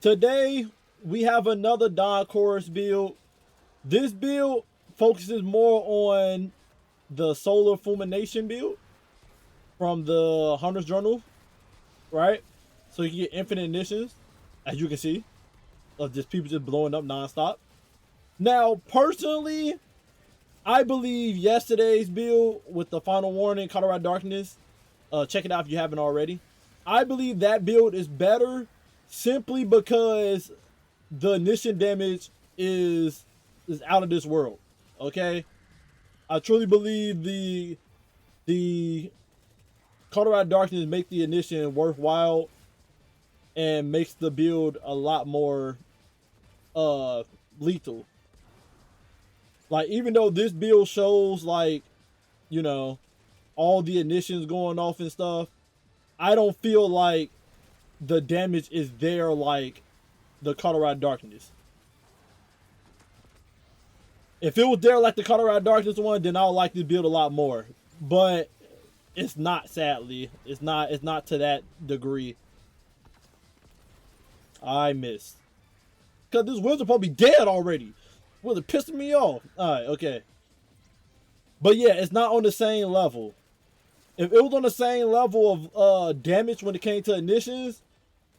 Today, we have another Don Chorus build. This build focuses more on the Solar Fulmination build from the Hunter's Journal, right? So you can get infinite ignitions, as you can see, of just people just blowing up nonstop. Now, personally, I believe yesterday's build with the Final Warning, Colorado Darkness, check it out if you haven't already. I believe that build is better simply because the ignition damage is out of this world. Okay, I truly believe the Colorado Darkness make the ignition worthwhile and makes the build a lot more lethal. Like, even though this build shows, like, you know, all the ignitions going off and stuff, I don't feel like the damage is there like the Colorado Darkness. If it was there like the Colorado Darkness one, then I would like this build a lot more. But it's not, sadly. It's not to that degree. I missed. Because this wizard probably dead already. Wizard pissing me off. Alright, okay. But yeah, it's not on the same level. If it was on the same level of damage when it came to ignitions,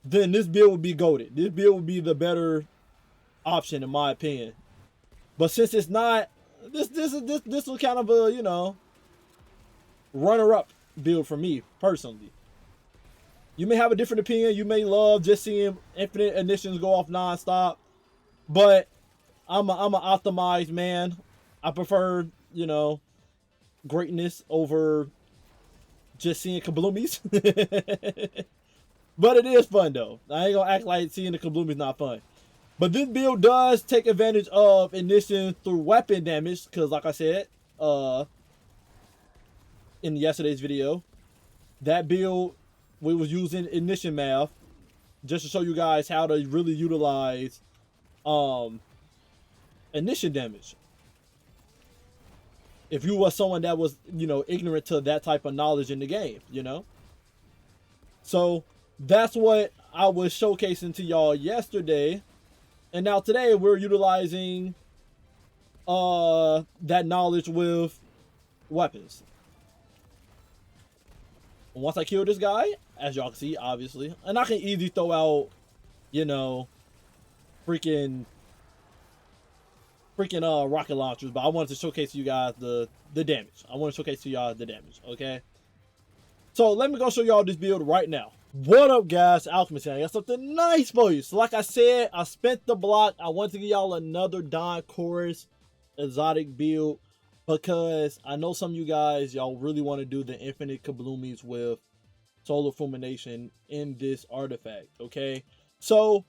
then this build would be goated. This build would be the better option in my opinion. But since it's not, this was kind of a, runner-up build for me personally. You may have a different opinion. You may love just seeing infinite ignitions go off non-stop, but I'm an optimized man. I prefer, greatness over just seeing kabloomies. But it is fun though. I ain't gonna act like seeing the kabloomies not fun. But this build does take advantage of ignition through weapon damage, because like I said, in yesterday's video, that build we was using ignition math just to show you guys how to really utilize ignition damage. If you were someone that was, ignorant to that type of knowledge in the game, So that's what I was showcasing to y'all yesterday. And now today we're utilizing that knowledge with weapons. Once I kill this guy, as y'all can see, obviously, and I can easily throw out, freaking rocket launchers, but I wanted to showcase to you guys the damage. I want to showcase to y'all the damage, okay? So let me go show y'all this build right now. What up, guys? Alchemist here. I got something nice for you. So like I said, I spent the block. I want to give y'all another Don Chorus exotic build because I know some of you guys, y'all really want to do the infinite kabloomies with Solar Fulmination in this artifact, okay? So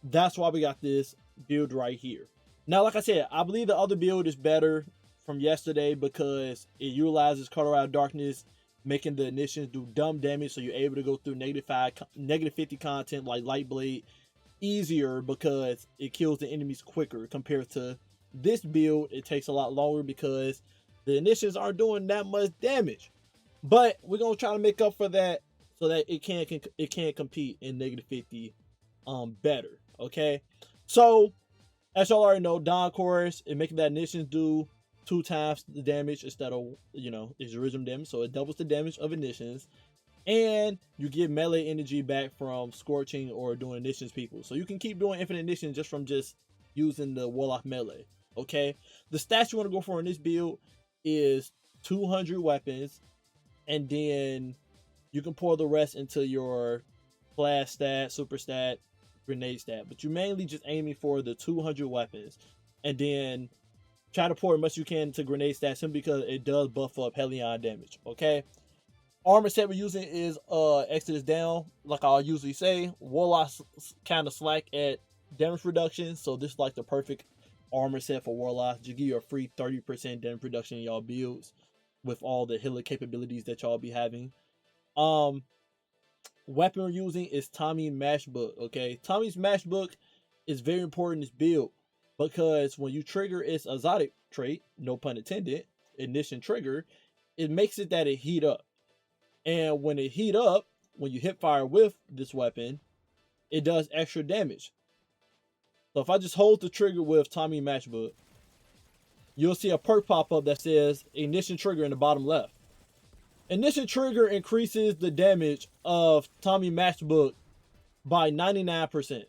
that's why we got this build right here. Now, like I said, I believe the other build is better from yesterday because it utilizes Colorado Darkness, making the ignitions do dumb damage, so you're able to go through negative 50 content like Light Blade easier because it kills the enemies quicker compared to this build. It takes a lot longer because the ignitions aren't doing that much damage. But we're gonna try to make up for that so that it can compete in negative 50 better. Okay, so as y'all already know, Don Chorus is making that ignitions do 2 times the damage instead of, its original damage. So it doubles the damage of ignitions. And you get melee energy back from scorching or doing ignitions people. So you can keep doing infinite ignition just from just using the Warlock melee. Okay? The stats you want to go for in this build is 200 weapons. And then you can pour the rest into your flash stat, super stat, grenade stat. But you're mainly just aiming for the 200 weapons. And then try to pour as much as you can to grenade stats simply because it does buff up Hellion damage, okay? Armor set we're using is Exodus down, like I usually say. Warlock's kind of slack at damage reduction, so this is like the perfect armor set for Warlock. Just give you a free 30% damage reduction in y'all builds with all the healer capabilities that y'all be having. Weapon we're using is Tommy's Matchbook, okay? Tommy's Matchbook is very important in this build because when you trigger its exotic trait, no pun intended, ignition trigger, it makes it that it heat up. And when it heat up, when you hit fire with this weapon, it does extra damage. So if I just hold the trigger with Tommy Matchbook, you'll see a perk pop up that says ignition trigger in the bottom left. Ignition trigger increases the damage of Tommy Matchbook by 99%.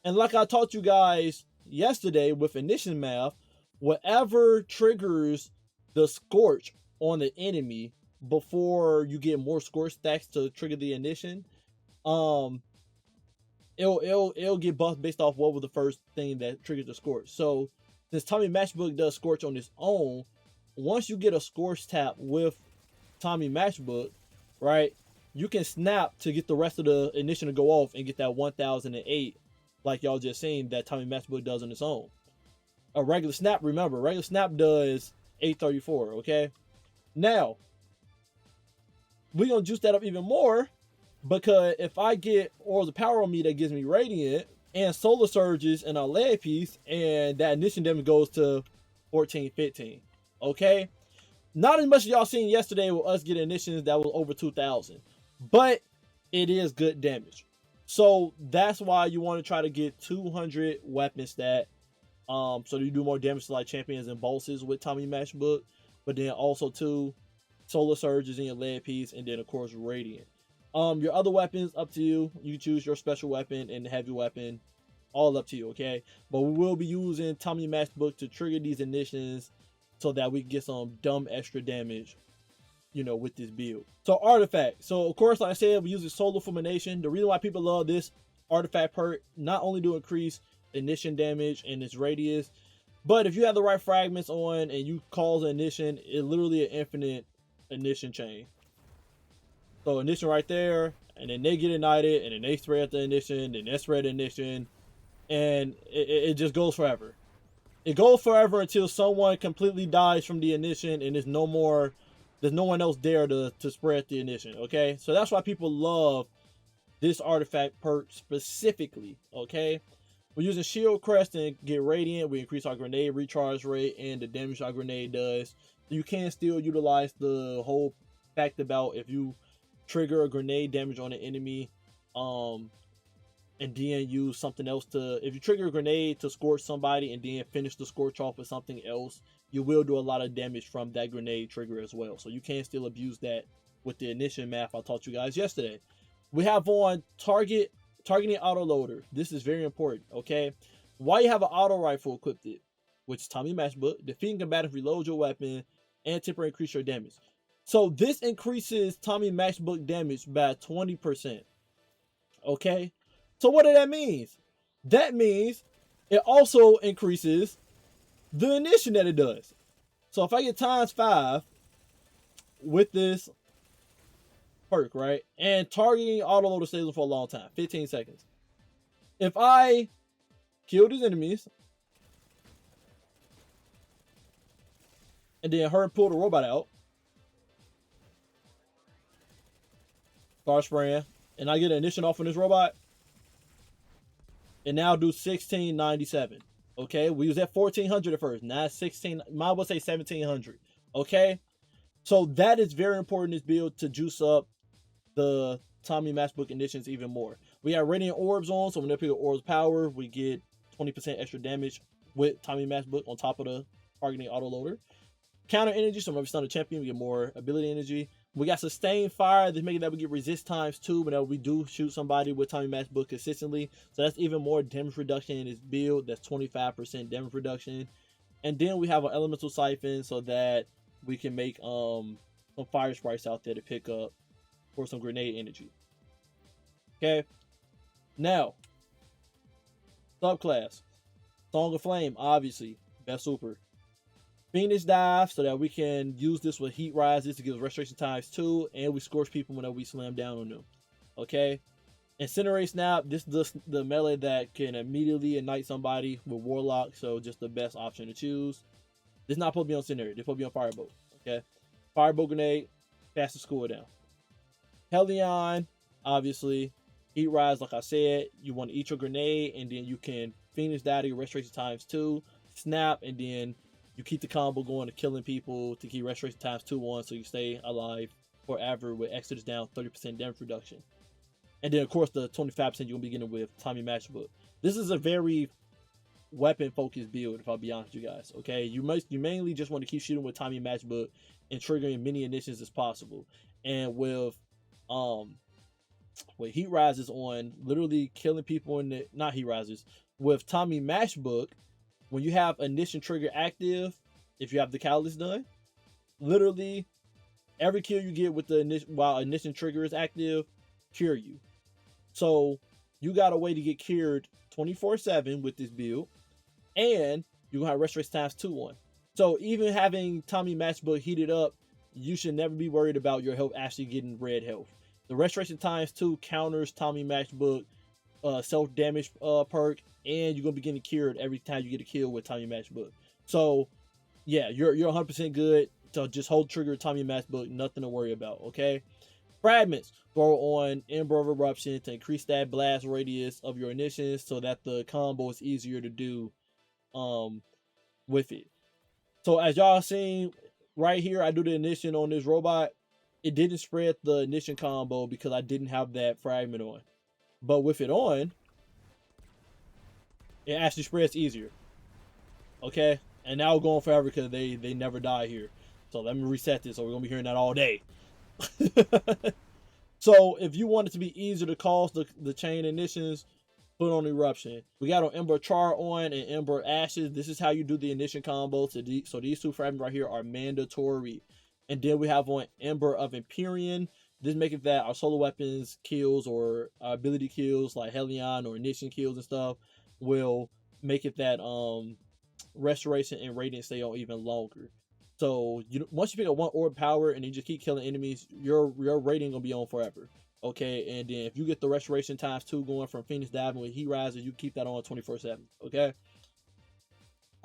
And like I taught you guys yesterday with ignition math, whatever triggers the scorch on the enemy before you get more scorch stacks to trigger the ignition, it'll get buffed based off what was the first thing that triggers the scorch. So since Tommy Matchbook does scorch on its own, once you get a scorch tap with Tommy Matchbook, right, you can snap to get the rest of the ignition to go off and get that 1008, like y'all just seen that Tommy Matchbook does on its own. A regular snap, remember, regular snap does 834, okay? Now, we're gonna juice that up even more, because if I get Orbs of Power on me that gives me Radiant and Solar Surges and a lead piece, and that ignition damage goes to 14, 15, okay? Not as much as y'all seen yesterday with us getting ignitions that was over 2,000, but it is good damage. So that's why you want to try to get 200 weapon stat, so you do more damage to like champions and bosses with Tommy Matchbook, but then also 2 Solar Surges in your lead piece, and then of course Radiant. Your other weapons, up to you. You choose your special weapon and heavy weapon, all up to you, okay? But we will be using Tommy Matchbook to trigger these ignitions so that we can get some dumb extra damage, you know, with this build. So artifact. So of course, like I said, we use Solar Fulmination. The reason why people love this artifact perk, not only to increase ignition damage and its radius, but if you have the right fragments on and you cause an ignition, it's literally an infinite ignition chain. So ignition right there, and then they get ignited, and then they spread the ignition, then they spread the ignition, and it just goes forever. It goes forever until someone completely dies from the ignition and there's no one else there to spread the ignition, okay? So that's why people love this artifact perk specifically, okay? We're using Shield Crest to get Radiant. We increase our grenade recharge rate and the damage our grenade does. So you can still utilize the whole fact about if you trigger a grenade damage on an enemy, and then use something else to, if you trigger a grenade to scorch somebody and then finish the scorch off with something else, you will do a lot of damage from that grenade trigger as well. So you can still abuse that with the ignition math I taught you guys yesterday. We have on targeting autoloader. This is very important, okay? Why you have an auto rifle equipped, which is Tommy Matchbook, defeating combatant, reload your weapon, and temporarily increase your damage. So this increases Tommy Matchbook damage by 20%, okay? So what does that mean? That means it also increases the ignition that it does. So if I get ×5 with this perk, right? And targeting autoloader stays for a long time, 15 seconds. If I kill these enemies and then her pull the robot out, start spraying, and I get an ignition off on this robot, and now do 1697. Okay, we was at 1400 at first. Now 16. Might as well say 1700. Okay, so that is very important in this build to juice up the Tommy Matchbook ignitions even more. We have Radiant Orbs on, so when they pick up Orbs Power, we get 20% extra damage with Tommy Matchbook on top of the targeting autoloader. Counter energy, so whenever we stun a champion, we get more ability energy. We got Sustained Fire, that's making that we get resist ×2 whenever we do shoot somebody with Tommy Matchbook consistently. So that's even more damage reduction in this build. That's 25% damage reduction. And then we have an Elemental Siphon so that we can make some fire sprites out there to pick up for some grenade energy. Okay. Now, subclass. Song of Flame, obviously. Best super. Phoenix Dive, so that we can use this with heat rises to give us restoration ×2, and we scorch people whenever we slam down on them. Okay. Incinerate Snap, this is the melee that can immediately ignite somebody with Warlock, so just the best option to choose. This is not supposed to be on Incinerate, this is supposed to be on Firebolt. Okay. Firebolt Grenade, fastest cooldown. Hellion, obviously. Heat Rise, like I said, you want to eat your grenade, and then you can Phoenix Dive to your restoration ×2, snap, and then you keep the combo going to killing people to keep restoration ×2 on, so you stay alive forever with Exodus down 30% damage reduction. And then of course the 25% you're gonna be getting with Tommy Matchbook. This is a very weapon focused build, if I'll be honest with you guys. Okay, you mainly just want to keep shooting with Tommy Matchbook and triggering many initiatives as possible. And with heat rises on, literally killing people in the, not heat rises, with Tommy Matchbook, when you have ignition trigger active, if you have the catalyst done, literally every kill you get with the while ignition trigger is active, cure you. So you got a way to get cured 24/7 with this build, and you're gonna have restoration times 2 on. So even having Tommy Matchbook heated up, you should never be worried about your health actually getting red health. The restoration times 2 counters Tommy Matchbook self damage perk, and you're gonna be getting cured every time you get a kill with Tommy Matchbook. So yeah, you're 100% good. So just hold trigger Tommy Matchbook, nothing to worry about. Okay. Fragments throw on Ember of Eruption to increase that blast radius of your ignitions so that the combo is easier to do with it. So as y'all seen right here, I do the ignition on this robot. It didn't spread the ignition combo because I didn't have that fragment on. But with it on, it actually spreads easier. Okay? And now we're going forever because they never die here. So let me reset this, so we're going to be hearing that all day. So if you want it to be easier to cause the chain ignitions, put on Eruption. We got on Ember Char on and Ember Ashes. This is how you do the ignition combo. So these 2 fragments right here are mandatory. And then we have on Ember of Empyrean. This makes it that our solo weapons kills or our ability kills like Helion or ignition kills and stuff will make it that restoration and radiant stay on even longer. So once you pick up 1 orb power and you just keep killing enemies, your rating gonna be on forever. Okay, and then if you get the restoration times 2 going from Phoenix Diving with Heat Rises, you keep that on 24/7. Okay.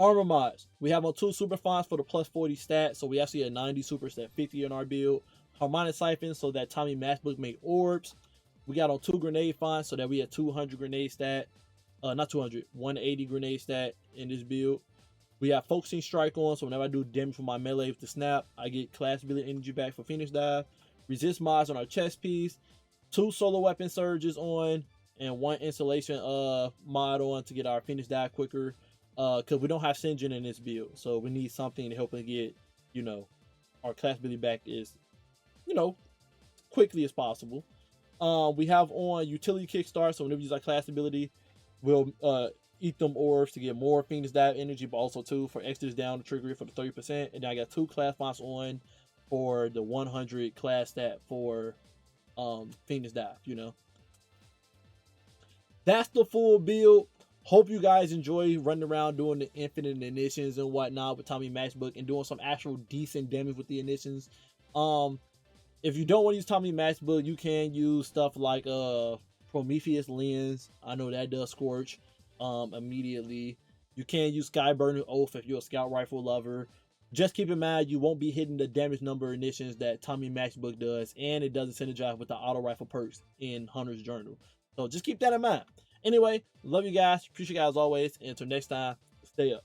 Armor mods. We have on 2 super fonts for the plus 40 stat, so we actually have 90 super stat 50 in our build. Harmonic Siphon so that Tommy Matchbook make orbs. We got on 2 grenade fonts so that we have 200 grenade stat. Not 200, 180 grenade stat in this build. We have Focusing Strike on, so whenever I do damage for my melee with the snap, I get class ability energy back for Phoenix Dive. Resist mods on our chest piece. 2 solo weapon surges on, and 1 installation mod on to get our Phoenix Dive quicker. Because we don't have Sinjin in this build, so we need something to help us get, our class ability back as, quickly as possible. We have on Utility Kickstart, so whenever we use our class ability, we'll eat them orbs to get more Phoenix Dive energy, but also 2 for extras down to trigger it for the 30%. And then I got 2 class fonts on for the 100 class stat for Phoenix Dive, That's the full build. Hope you guys enjoy running around doing the infinite ignitions and whatnot with Tommy Matchbook and doing some actual decent damage with the ignitions. If you don't want to use Tommy Matchbook, you can use stuff like Prometheus Lens. I know that does scorch immediately. You can use Skyburning Oath if you're a scout rifle lover. Just keep in mind you won't be hitting the damage number ignitions that Tommy Matchbook does, and it doesn't synergize with the auto rifle perks in Hunter's Journal. So just keep that in mind. Anyway, love you guys. Appreciate you guys always. And until next time, stay up.